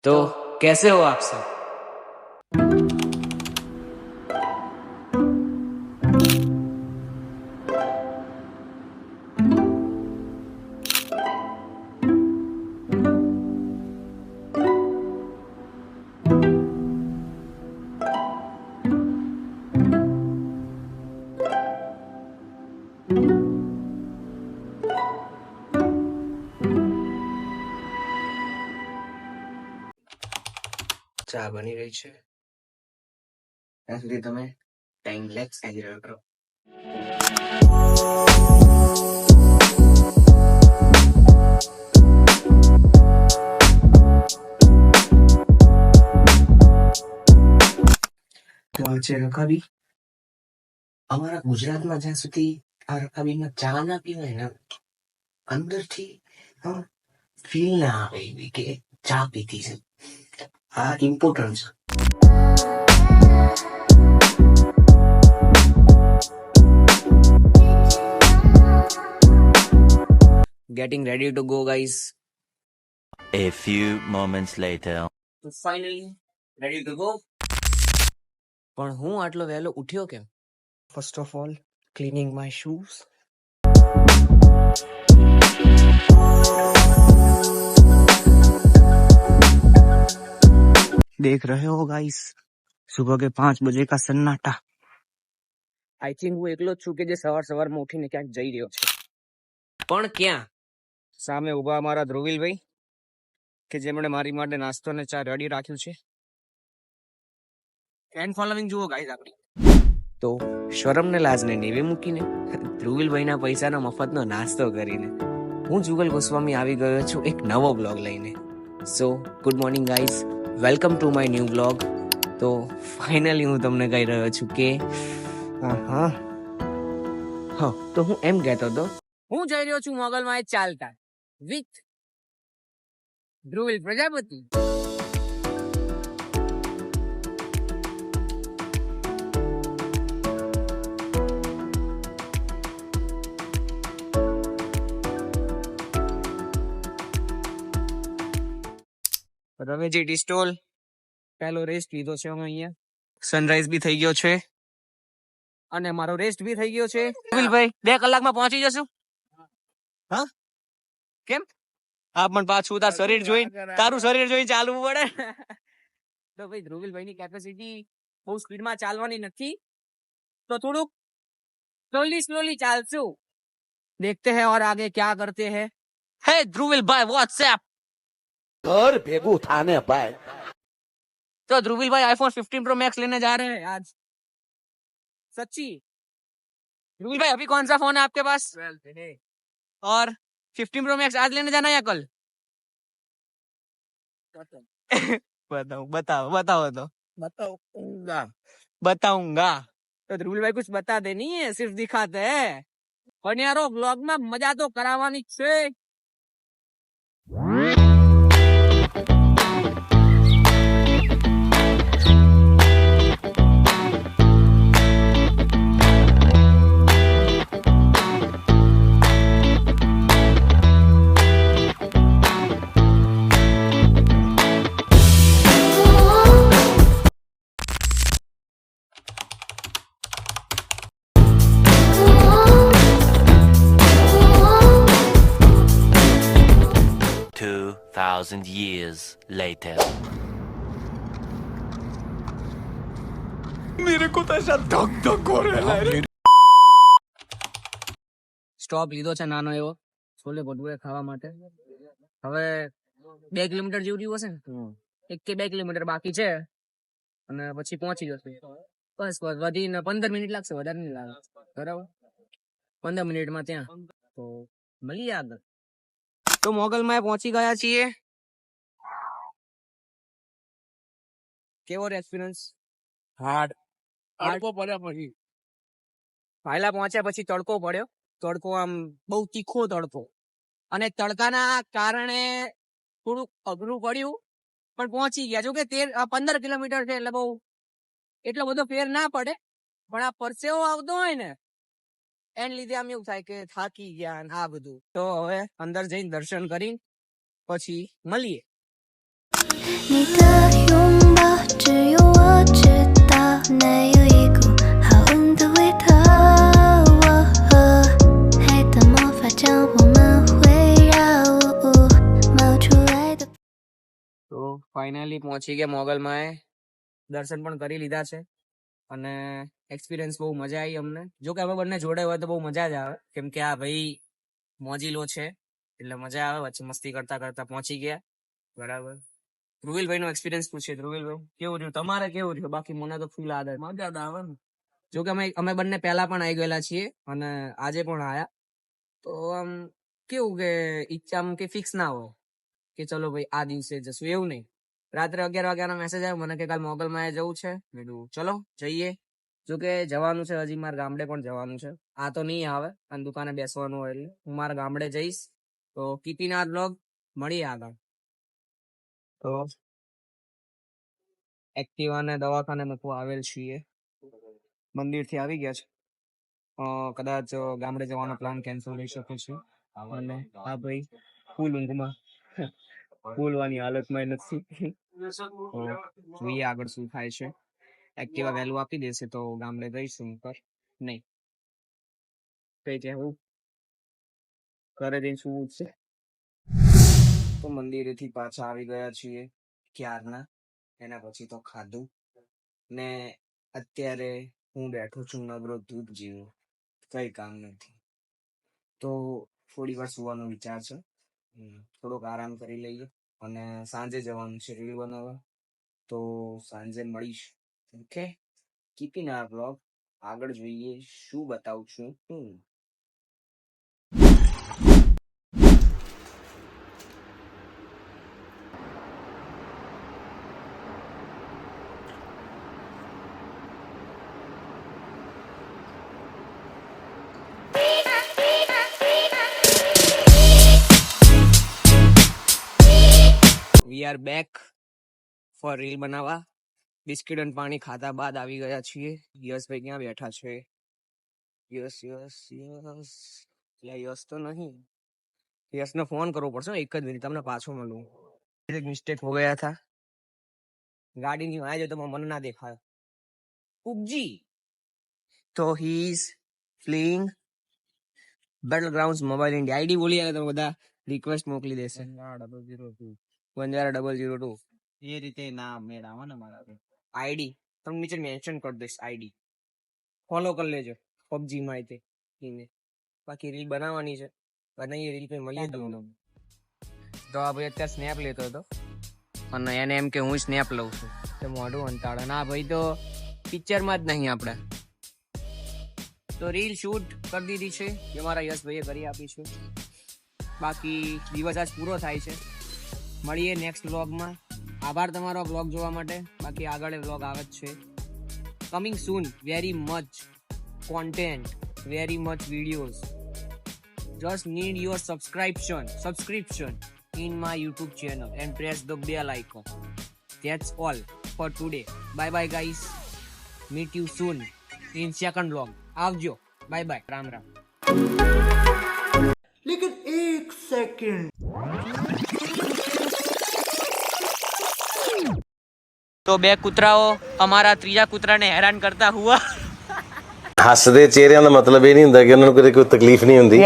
तो कैसे हो आप सब? ચા બની રહી છે ત્યાં સુધી તમે ટાઈમ લેક્સ એન્જોય કરો. તો આ છે રકાબી. અમારા ગુજરાતમાં જ્યાં સુધી આ રકાબીમાં ચા ના પીવાય ને અંદરથી ફીલ ના આવે એવી કે ચા પીધી છે. આ ઇમ્પોર્ટન્ટ છે. Getting ready to go, guys. A few moments later. So finally ready to go. પણ હું આટલો વહેલો ઉઠ્યો કેમ? First of all, cleaning my shoes. देख रहे हो गाइस, सुबह के 5 बजे का सन्नाटा. आई थिंक હું એકલો જ છું કે જે સવારમાં ઉઠીને ક્યાંક જઈ રહ્યો છે. પણ ક્યાં? સામે ઉભા અમારા ધ્રુવિલભાઈ કે જેમણે મારી માટે નાસ્તો ને ચા રેડી રાખ્યું છે. ફેન ફોલોવિંગ જુઓ ગાઈસ આપણી. તો શરમ ને લાજ ને નેવે મૂકીને ધ્રુવિલભાઈના પૈસાનો મફતનો નાસ્તો કરીને હું જુગલ ગોસ્વામી આવી ગયો છું એક નવો બ્લોગ લઈને. સો good morning guys, welcome to my new blog. તો ફાઇનલી હું તમને કહી રહ્યો છું કે તો હું એમ કહેતો હતો હું જઈ રહ્યો છું મોગલમાં ચાલતા with Dhruvil Prajapati. Raveji tea stall પહેલો રેસ્ટ લીધો છે અમે અહીંયા. સનરાઈઝ બી થઈ ગયો છે અને મારો રેસ્ટ બી થઈ ગયો છે. ધ્રુવિલભાઈ 2 કલાકમાં પહોંચી જશું. હા કેમ? હા પણ પાછું તારું શરીર જોઈને ચાલવું પડે. તો ભાઈ ધ્રુવિલભાઈ ની કેપેસિટી બહુ સ્પીડમાં ચાલવાની નથી, તો થોડુંક સ્લોલી ચાલશું. દેખતે હૈ ઓર આગે ક્યા કરતે હૈ. હે ધ્રુવિલભાઈ વોટ્સએપ ઘર ભેગું થાને ભાઈ. तो ध्रुविल भाई आईफोन 15 प्रो मैक्स लेने जा रहे हैं आज. सच्ची ध्रुविल भाई अभी कौन सा फोन है आपके पास? 12 और 15 प्रो मैक्स आज लेने जाना या कल? बताऊंगा. तो ध्रुविल भाई कुछ बताते नहीं है, सिर्फ दिखाते हैं. પણ યારો વ્લોગ માં મજા તો કરાવવાની જ છે. Thousand years later. मेरे को तो ऐसा धक धक हो रहा है. સ્ટોપ લીધો છે નાનો એવો છોલે ભટુરે ખાવા માટે. હવે 2 કિલોમીટર જેવું રહ્યું હશે ને, 1 કે 2 કિલોમીટર બાકી છે અને પછી પહોંચી જશે. બસ વધીને 15 મિનિટ લાગશે, વધારે નહીં લાગે. બરાબર 15 મિનિટમાં ત્યાં. તો મળીએ આગળ. તો મોગલમાં પહોંચી ગયા છીએ. કેવો એક્સપિરિયન્સ? હાર્ડ પડ્યા પછી પહેલા પહોંચ્યા પછી તડકો પડ્યો. તડકો આમ બહુ તીખો તડકો, અને તડકાના કારણે થોડુંક અઘરું પડ્યું, પણ પહોંચી ગયા. જો કે 15 કિલોમીટર છે એટલે બહુ એટલો બધો ફેર ના પડે, પણ આ પરસેવો આવતો હોય ને એને લીધે આમ એવું થાય કે થાકી ગયા ને આ બધું. તો હવે અંદર જઈને દર્શન કરી પછી મળીએ. 你的拥抱只有我知道，那有一股好闻的味道。爱的魔法将我们围绕，冒出来的。 તો ફાઇનલી પહોંચી ગયા મોગલમાં. દર્શન પણ કરી લીધા છે અને એક્સપિરિયન્સ બહુ મજા આવી અમને. જો કે અમે બંને જોડે હોય તો બહુ મજા જ આવે, કેમ કે આ ભાઈ મોજીલો છે એટલે મજા આવે. વચ્ચે મસ્તી કરતા કરતા પહોંચી ગયા. બરાબર. ધ્રુવીલભાઈ નો એક્સપિરિયન્સ પૂછીએ. ધ્રુવીલભાઈ કેવું રહ્યું? તમારે કેવું રહ્યું? બાકી મને તો ફૂલ આદત, મજા જ આવે ને. જો કે અમે બંને પહેલા પણ આવી ગયેલા છીએ અને આજે પણ આયા, તો આમ કેવું કે ઈચ્છા આમ કે ફિક્સ ના હોય કે ચલો ભાઈ આ દિવસે જશું, એવું નહીં. રાત્રે 11 વાગ્યાનો મેસેજ આવ્યો મને કે કાલ મોગલમાં જવું છે. મેં કીધું ચલો જઈએ. જો કે જવાનું છે, હજી મારા ગામડે પણ જવાનું છે. આ તો નહીં આવે અને દુકાને બેસવાનું હોય એટલે હું મારા ગામડે જઈશ. તો કીપીના બ્લોગ મળીએ આગળ. તો એક્ટિવાને દવાખાને મૂકવા આવેલ છીએ. મંદિરથી આવી ગયા છે. કદાચ ગામડે જવાનો પ્લાન કેન્સલ થઈ શકે છે. અને આ ભાઈ ફૂલ ઊંઘમાં, બોલવાની હાલતમાં નથી. તો જોઈએ આગળ શું થાય છે. એક્ટિવા વહેલું આપી દેશે તો ગામડે જઈશું, પર નહીં કઈ કહેવું ઘરે જઈને શું છે. તો મંદિરેથી પાછા આવી ગયા છીએ ક્યારના. એના પછી તો ખાધું ને અત્યારે હું બેઠો છું નગરો ધૂપ જેવો, કઈ કામ નથી. તો થોડી વાર સુવાનો વિચાર છે. થોડોક આરામ કરી લઈએ અને સાંજે જવાનું છે રીલ બનાવવા. તો સાંજે મળીશ. Okay, keeping our blog. આગળ જોઈએ શું બતાવું છું હું. We are back for reel બનાવવા. બિસ્કિટ અને પાણી ખાધા બાદ આવી ગયા છીએ. યશભાઈ ક્યાં બેઠા છે? યશ યશ યશ, એટલે યશ તો નહીં. યશને ફોન કરવો પડશે. એક જ મિનિટ, તમને પાછો મળું. એક મિસ્ટેક હો ગયા થા. ગાડીની વાય જો તો મને ના દેખાય. ઉપજી તો he is playing battlegrounds mobile India. ID બોલી આવે તો બધા રિક્વેસ્ટ મોકલી દેશે. 1002 એ રીતે ના મેળાવો ને મારા આઈડી તમને નીચે મેન્શન કરી દઈશ. આઈડી ફોલો કરી લેજો પબજી માં. બાકી રીલ બનાવવાની છે, બનાવીએ રીલ પે મળીએ તમને. તો આ ભાઈ અત્યારે સ્નેપ લેતો હતો અને એને એમ કે હું સ્નેપ લઉં છું, તો મોઢું અંતાડે. ના ભાઈ તો પિક્ચરમાં જ નહીં આપણે. તો રીલ શૂટ કરી દીધી છે જે મારા યશભાઈએ કરી આપી છે. બાકી દિવસ આજ પૂરો થાય છે. મળીએ નેક્સ્ટ વ્લોગમાં. આભાર તમારો વ્લોગ જોવા માટે. બાકી આગળ વ્લોગ આવે જ છે. Coming soon, very much content, very much videos. Just need your subscription in my YouTube channel and press the bell icon. That's all for today. Bye bye guys. Meet you soon in second vlog. આવજો. Bye bye. Ram Ram. लेकिन एक second. तो બે કૂતરાઓ અમારા ત્રીજા કૂતરાને હેરાન કરતા હુઆ. ਹੱਸਦੇ ਚਿਹਰਿਆਂ ਦਾ ਮਤਲਬ ਇਹ ਨਹੀਂ ਹੁੰਦਾ ਕਿ ਉਹਨਾਂ ਨੂੰ ਕੋਈ ਤਕਲੀਫ ਨਹੀਂ ਹੁੰਦੀ.